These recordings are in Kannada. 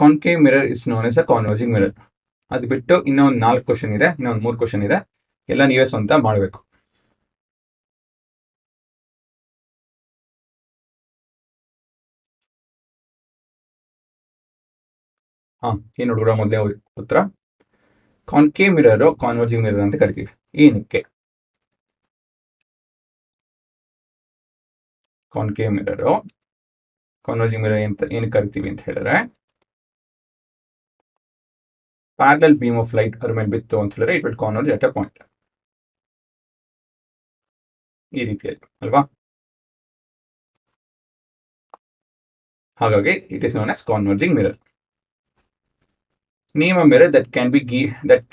Concave mirror is known as a converging mirror. ಅದು ಬಿಟ್ಟು ಇನ್ನೂ ಒಂದು 4 ಕ್ವಶನ್ ಇದೆ, ಇನ್ನೊಂದು 3 ಕ್ವಶನ್ ಇದೆ, ಎಲ್ಲ ನೀವೇ ಸ್ವಂತ ಮಾಡಬೇಕು. ಏನು ಹುಡುಗರ ಮೊದಲೇ ಉತ್ತರ, ಕಾನ್ಕೇವ್ ಮಿರರ್ ಕಾನ್ವರ್ಜಿಂಗ್ ಮಿರರ್ ಅಂತ ಕರಿತೀವಿ. ಏನಕ್ಕೆ ಕಾನ್ಕೇವ್ ಮಿರರ್ ಕಾನ್ವರ್ಜಿಂಗ್ ಮಿರರ್ ಅಂತ ಏನಕ್ಕೆ ಕರಿತೀವಿ ಅಂತ ಹೇಳಿದ್ರೆ, ಪ್ಯಾರಲಲ್ ಬೀಮ್ ಆಫ್ ಲೈಟ್ ಅದ್ರ ಮೇಲೆ ಬಿತ್ತು ಅಂತ ಹೇಳಿದ್ರೆ it will converge at a point. ಈ ರೀತಿಯಾಗಿ ಅಲ್ವಾ? ಹಾಗಾಗಿ it is known as converging mirror. Name a mirror that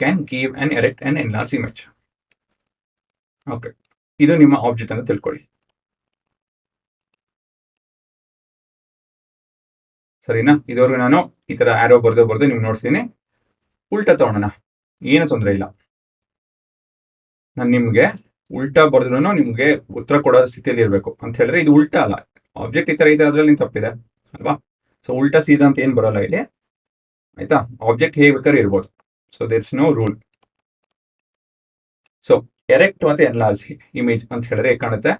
can give an erect and enlarged image. Okay, ಇದು ನಿಮ್ಮ ಆಬ್ಜೆಕ್ಟ್ ಅಂತ ತಿಳ್ಕೊಳ್ಳಿ. ಸರಿನಾ? ಇದುವರೆಗೂ ನಾನು ಈ ತರ ಆರೋ ಬರ್ದು ನಿಮ್ಗೆ ನೋಡ್ತೀನಿ. ಉಲ್ಟಾ ತಗೊಳ್ಳೋಣ, ಏನು ತೊಂದರೆ ಇಲ್ಲ. ನಾನು ನಿಮ್ಗೆ ಉಲ್ಟಾ ಬರ್ದ್ರು ನಿಮ್ಗೆ ಉತ್ತರ ಕೊಡೋ ಸ್ಥಿತಿಯಲ್ಲಿ ಇರಬೇಕು ಅಂತ ಹೇಳಿದ್ರೆ, ಇದು ಉಲ್ಟಾ ಅಲ್ಲ, ಆಬ್ಜೆಕ್ಟ್ ಈ ತರ ಇದೆ, ಅದರಲ್ಲಿ ತಪ್ಪಿದೆ ಅಲ್ವಾ? ಸೊ ಉಲ್ಟಾ ಸೀದಾ ಅಂತ ಏನು ಬರೋಲ್ಲ ಇಲ್ಲಿ, ಆಯ್ತಾ? ಆಬ್ಜೆಕ್ಟ್ ಹೇಗೆ ಬೇಕಾದ್ರೆ ಇರ್ಬೋದು. So there is no rule. So erect ಮತ್ತೆ ಎನ್ಲಾರ್ಜ್ ಇಮೇಜ್ ಅಂತ ಹೇಳಿದ್ರೆ ಹೇಗೆ ಕಾಣುತ್ತೆ?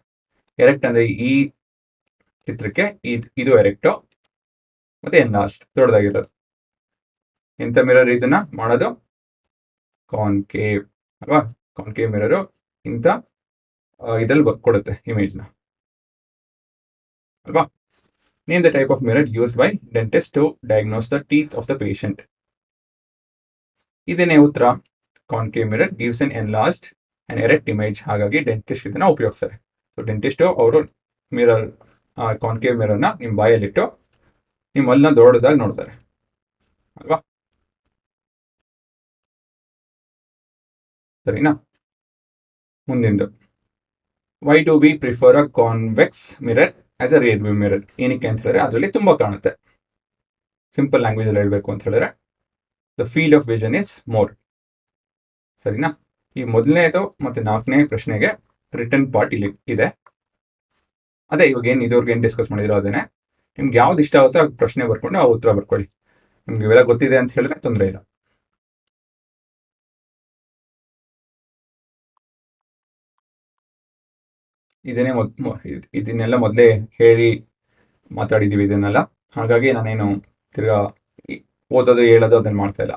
ಎರೆಕ್ಟ್ ಅಂದ್ರೆ ಈ ಚಿತ್ರಕ್ಕೆ ಇದು ಎರೆಕ್ಟು, ಮತ್ತೆ ಎನ್ಲಾರ್ಜ್ ದೊಡ್ಡದಾಗಿರೋದು. ಎಂತ ಮಿರರ್ ಇದನ್ನ ಮಾಡೋದು? ಕಾನ್ಕೇವ್ ಅಲ್ವಾ? ಕಾನ್ಕೇವ್ ಮಿರರ್ ಇಂಥ ಇದ್ರಲ್ಲಿ ಕೊಡುತ್ತೆ ಇಮೇಜ್ನ ಅಲ್ವಾ? Name the type of mirror used by dentist to diagnose the teeth of the patient. ಇದೇನೇ ಉತ್ತರ. Concave mirror gives an enlarged and erect image. ಹಾಗಾಗಿ ಡೆಂಟಿಸ್ಟ್ ಇದನ್ನ ಉಪಯೋಗಿಸ್ತಾರೆ. ಸೊ ಡೆಂಟಿಸ್ಟು ಅವರು ಮಿರರ್ ಕಾನ್ಕೇವ್ ಮಿರರ್ನ ನಿಮ್ಮ ಬಾಯಲ್ಲಿಟ್ಟು ನಿಮ್ಮನ್ನ ದೊಡ್ಡದಾಗಿ ನೋಡ್ತಾರೆ ಅಲ್ವಾ? ಸರಿನಾ? ಮುಂದಿಂದು, why do we prefer a convex mirror as a rear view mirror. ಏನಕ್ಕೆ ಅಂತ ಹೇಳಿದ್ರೆ ಅದರಲ್ಲಿ ತುಂಬಾ ಕಾಣುತ್ತೆ. ಸಿಂಪಲ್ ಲ್ಯಾಂಗ್ವೇಜ್ ಅಲ್ಲಿ ಹೇಳ್ಬೇಕು ಅಂತ ಹೇಳಿದ್ರೆ, the field of vision is more. ಸರಿನಾ? ಈ ಮೊದಲನೇದು ಮತ್ತೆ 4ನೇ ಪ್ರಶ್ನೆಗೆ ರಿಟರ್ನ್ ಪಾರ್ಟ್ ಇಲ್ಲಿ ಇದೆ. ಅದೇ ಇವಾಗ ಏನು ಇದುವರೆಗೆ ಏನು ಡಿಸ್ಕಸ್ ಮಾಡಿದ್ರು ಅದೇನೆ. ನಿಮ್ಗೆ ಯಾವ್ದು ಇಷ್ಟ ಆಗುತ್ತೋ ಆ ಪ್ರಶ್ನೆ ಬರ್ಕೊಂಡು ಆ ಉತ್ತರ ಬರ್ಕೊಳ್ಳಿ. ನಿಮ್ಗೆ ಇವೆಲ್ಲ ಗೊತ್ತಿದೆ ಅಂತ ಹೇಳಿದ್ರೆ ತೊಂದರೆ ಇಲ್ಲ. ಇದನ್ನೆಲ್ಲ ಮೊದಲೇ ಹೇಳಿ ಮಾತಾಡಿದೀವಿ ಇದನ್ನೆಲ್ಲ. ಹಾಗಾಗಿ ನಾನೇನು ತಿರ್ಗಾ ಓದೋದು ಹೇಳೋದು ಅದನ್ನ ಮಾಡ್ತಾ ಇಲ್ಲ.